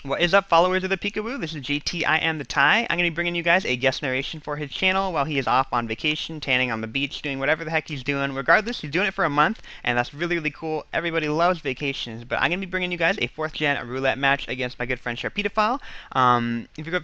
What is up, followers of the ThePikaWu? This is JT, IAmTheTie. I'm going to be bringing you guys a guest narration for his channel while he is off on vacation, tanning on the beach, doing whatever the heck he's doing. Regardless, he's doing it for a month, and that's really, really cool. Everybody loves vacations, but I'm going to be bringing you guys a 4th gen roulette match against my good friend ThePikaWu.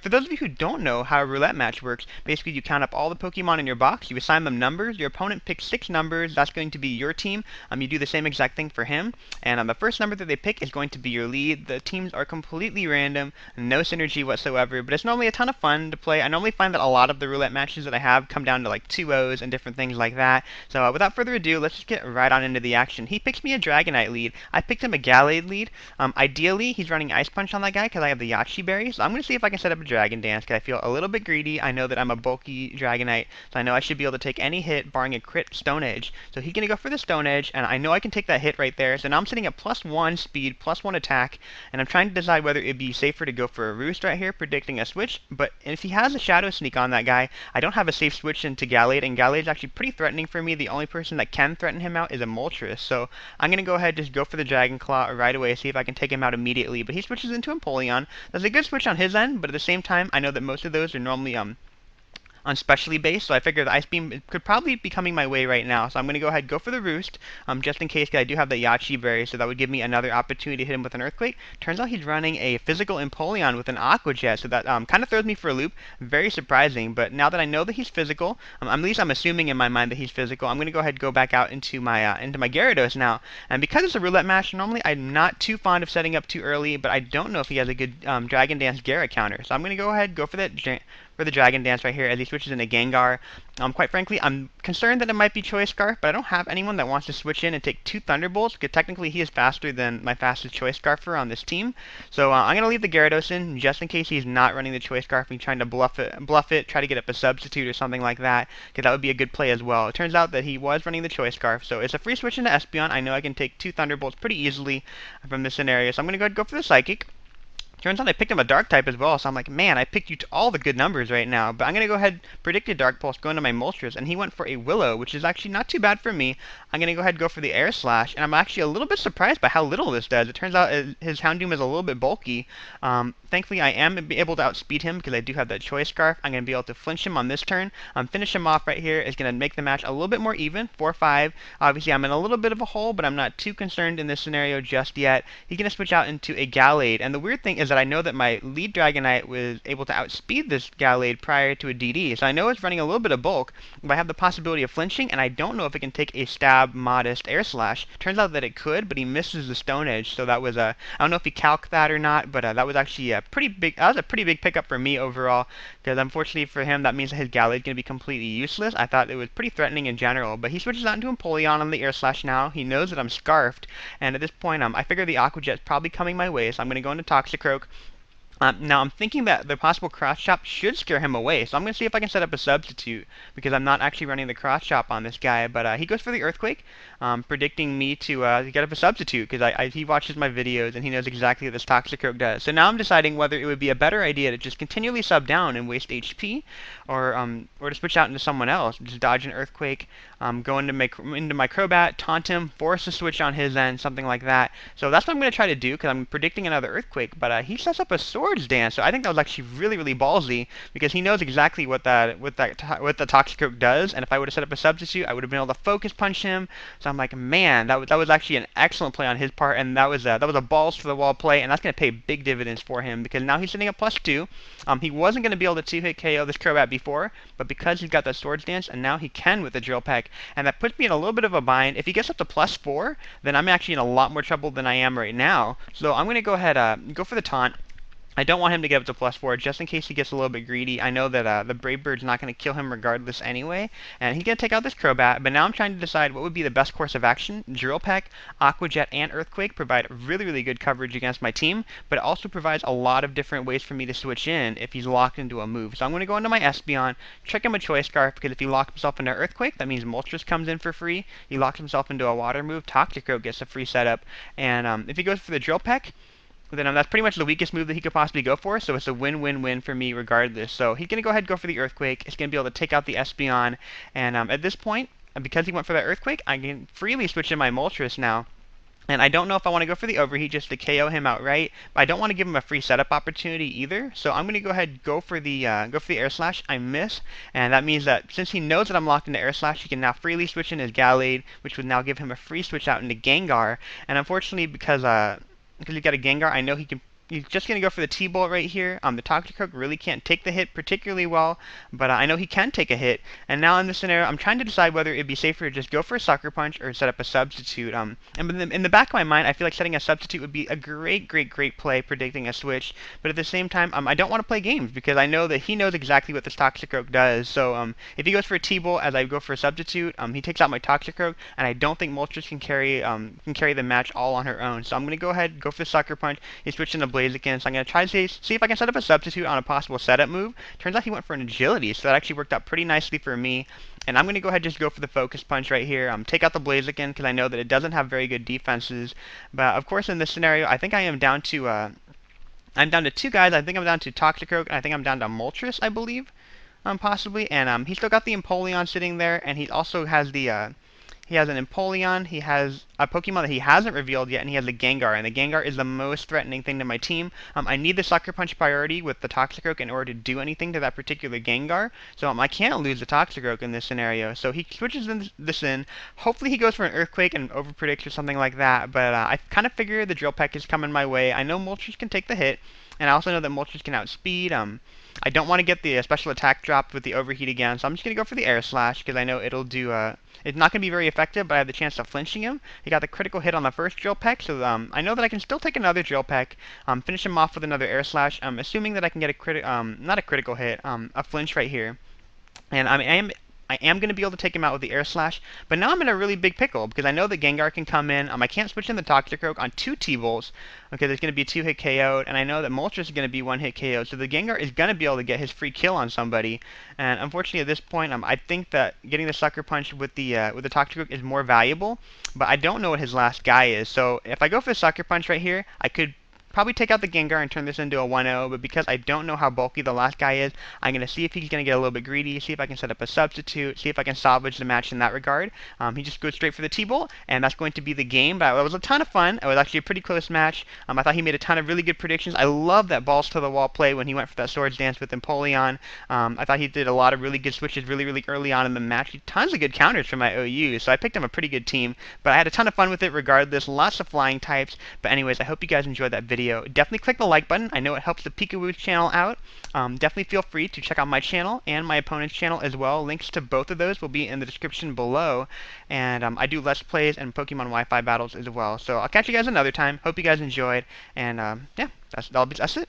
For those of you who don't know how a roulette match works, basically you count up all the Pokemon in your box, you assign them numbers, your opponent picks 6 numbers, that's going to be your team. You do the same exact thing for him, and the first number that they pick is going to be your lead. The teams are completely random, no synergy whatsoever, but it's normally a ton of fun to play. I normally find that a lot of the roulette matches that I have come down to like 2-0s and different things like that. So without further ado, let's just get right on into the action. He picks me a Dragonite lead. I picked him a Gallade lead. Ideally, he's running Ice Punch on that guy because I have the Yachi Berry. So I'm going to see if I can set up a Dragon Dance because I feel a little bit greedy. I know that I'm a bulky Dragonite, so I know I should be able to take any hit barring a crit Stone Edge. So he's going to go for the Stone Edge, and I know I can take that hit right there. So now I'm sitting at +1 speed, +1 attack, and I'm trying to decide whether it'd be safer to go for a Roost right here, predicting a switch. But if he has a Shadow Sneak on that guy, I don't have a safe switch into Gallade, and Gallade's actually pretty threatening for me. The only person that can threaten him out is a Moltres. So I'm going to go ahead and just go for the Dragon Claw right away, see if I can take him out immediately. But he switches into Empoleon. That's a good switch on his end, but at the same time, I know that most of those are normally on specially based, so I figured the Ice Beam could probably be coming my way right now. So I'm going to go ahead and go for the Roost, just in case, because I do have the Yachi Berry, so that would give me another opportunity to hit him with an Earthquake. Turns out he's running a physical Empoleon with an Aqua Jet, so that kind of throws me for a loop. Very surprising, but now that I know that he's physical, at least I'm assuming in my mind that he's physical, I'm going to go ahead and go back out into my Gyarados now. And because it's a roulette match, normally I'm not too fond of setting up too early, but I don't know if he has a good Dragon Dance Gyara counter. So I'm going to go ahead and go for that for the Dragon Dance right here as he switches into Gengar. Quite frankly, I'm concerned that it might be Choice Scarf, but I don't have anyone that wants to switch in and take 2 Thunderbolts, because technically he is faster than my fastest Choice Scarfer on this team. So I'm going to leave the Gyarados in, just in case he's not running the Choice Scarf and trying to bluff it, try to get up a Substitute or something like that, because that would be a good play as well. It turns out that he was running the Choice Scarf, so it's a free switch into Espeon. I know I can take 2 Thunderbolts pretty easily from this scenario, so I'm going to go ahead and go for the Psychic. Turns out I picked him a Dark type as well, so I'm like, man, I picked you to all the good numbers right now. But I'm going to go ahead and predict a Dark Pulse, go into my Moltres, and he went for a Willow, which is actually not too bad for me. I'm going to go ahead and go for the Air Slash, and I'm actually a little bit surprised by how little this does. It turns out his Houndoom is a little bit bulky. Thankfully, I am able to outspeed him because I do have that Choice Scarf. I'm going to be able to flinch him on this turn. Finish him off right here is going to make the match a little bit more even, 4-5. Obviously, I'm in a little bit of a hole, but I'm not too concerned in this scenario just yet. He's going to switch out into a Gallade, and the weird thing is that I know that my lead Dragonite was able to outspeed this Gallade prior to a DD, so I know it's running a little bit of bulk, but I have the possibility of flinching, and I don't know if it can take a Stab, Modest, Air Slash. Turns out that it could, but he misses the Stone Edge, so that was I don't know if he calced that or not, but that was actually a pretty big pickup for me overall, because unfortunately for him, that means that his Gallade is going to be completely useless. I thought it was pretty threatening in general, but he switches out into Empoleon on the Air Slash now. He knows that I'm Scarfed, and at this point, I figure the Aqua Jet's probably coming my way, so I'm going to go into Toxicroak. Now, I'm thinking that the possible Cross Chop should scare him away, so I'm going to see if I can set up a Substitute, because I'm not actually running the Cross Chop on this guy, but he goes for the Earthquake, predicting me to get up a Substitute, because he watches my videos and he knows exactly what this Toxicroak does. So now I'm deciding whether it would be a better idea to just continually sub down and waste HP, or to switch out into someone else, just dodge an Earthquake, go into my Crobat, taunt him, force a switch on his end, something like that. So that's what I'm going to try to do, because I'm predicting another Earthquake, but he sets up a Swords Dance, so I think that was actually really, really ballsy, because he knows exactly what the Toxicroak does, and if I would have set up a Substitute, I would have been able to Focus Punch him. So I'm like, man, that was actually an excellent play on his part, and that was a balls to the wall play, and that's going to pay big dividends for him, because now he's sitting at +2. He wasn't going to be able to 2-hit KO this Crobat before, but because he's got the Swords Dance, and now he can with the Drill Peck, and that puts me in a little bit of a bind. If he gets up to +4, then I'm actually in a lot more trouble than I am right now. So I'm going to go ahead go for the Taunt. I don't want him to get up to +4, just in case he gets a little bit greedy. I know that the Brave Bird's not going to kill him regardless anyway, and he's going to take out this Crobat, but now I'm trying to decide what would be the best course of action. Drill Peck, Aqua Jet, and Earthquake provide really, really good coverage against my team, but it also provides a lot of different ways for me to switch in if he's locked into a move. So I'm going to go into my Espeon, trick him a Choice Scarf, because if he locks himself into Earthquake, that means Moltres comes in for free. He locks himself into a Water move, Toxicroak gets a free setup, and if he goes for the Drill Peck, then that's pretty much the weakest move that he could possibly go for, so it's a win-win-win for me regardless. So he's going to go ahead and go for the Earthquake. It's going to be able to take out the Espeon, and at this point, because he went for that Earthquake, I can freely switch in my Moltres now. And I don't know if I want to go for the overheat just to KO him outright, but I don't want to give him a free setup opportunity either. So I'm going to go ahead and go for the air slash. I miss, and that means that since he knows that I'm locked into air slash, he can now freely switch in his Gallade, which would now give him a free switch out into Gengar. And unfortunately, because he's got a Gengar, I know he can. He's just going to go for the T-Bolt right here. The Toxicroak really can't take the hit particularly well, but I know he can take a hit. And now in this scenario, I'm trying to decide whether it'd be safer to just go for a Sucker Punch or set up a substitute. And in the back of my mind, I feel like setting a substitute would be a great play predicting a switch. But at the same time, I don't want to play games because I know that he knows exactly what this Toxicroak does. So if he goes for a T-Bolt as I go for a substitute, he takes out my Toxicroak, and I don't think Moltres can carry the match all on her own. So I'm going to go ahead, go for the Sucker Punch. He's switching to Blaziken, so I'm going to try to see if I can set up a substitute on a possible setup move. Turns out he went for an Agility, so that actually worked out pretty nicely for me. And I'm going to go ahead and just go for the Focus Punch right here. Take out the Blaziken because I know that it doesn't have very good defenses. But of course in this scenario, I think I am down to I'm down to two guys. I think I'm down to Toxicroak, and I think I'm down to Moltres, I believe, possibly. And he's still got the Empoleon sitting there, and he also has the he has an Empoleon, he has a Pokemon that he hasn't revealed yet, and he has a Gengar, and the Gengar is the most threatening thing to my team. I need the Sucker Punch priority with the Toxicroak in order to do anything to that particular Gengar, so I can't lose the Toxicroak in this scenario. So he switches this in. Hopefully he goes for an Earthquake and overpredicts or something like that, but I kind of figure the Drill Peck is coming my way. I know Moltres can take the hit, and I also know that Moltres can outspeed. I don't want to get the special attack dropped with the overheat again, so I'm just going to go for the Air Slash because I know it'll do, it's not going to be very effective, but I have the chance of flinching him. He got the critical hit on the first Drill Peck, so I know that I can still take another Drill Peck, finish him off with another Air Slash, assuming that I can get not a critical hit, a flinch right here. And I am going to be able to take him out with the Air Slash, but now I'm in a really big pickle because I know that Gengar can come in. I can't switch in the Toxicroak on two T-Bolts because there's going to be 2-hit KO'd, and I know that Moltres is going to be 1-hit KO'd, so the Gengar is going to be able to get his free kill on somebody. And unfortunately at this point, I think that getting the Sucker Punch with the Toxicroak is more valuable, but I don't know what his last guy is. So if I go for the Sucker Punch right here, I could probably take out the Gengar and turn this into a 1-0, but because I don't know how bulky the last guy is, I'm going to see if he's going to get a little bit greedy, see if I can set up a substitute, see if I can salvage the match in that regard. He just goes straight for the T-Bolt, and that's going to be the game, but it was a ton of fun. It was actually a pretty close match. I thought he made a ton of really good predictions. I love that balls to the wall play when he went for that Swords Dance with Empoleon. I thought he did a lot of really good switches really early on in the match. Tons of good counters from my OU, so I picked him a pretty good team, but I had a ton of fun with it regardless. Lots of flying types, but anyways, I hope you guys enjoyed that video. Definitely click the like button. I know it helps the ThePikaWu channel out. Definitely feel free to check out my channel and my opponent's channel as well. Links to both of those will be in the description below. And I do Let's Plays and Pokemon Wi-Fi battles as well. So I'll catch you guys another time. Hope you guys enjoyed. And yeah, that's it.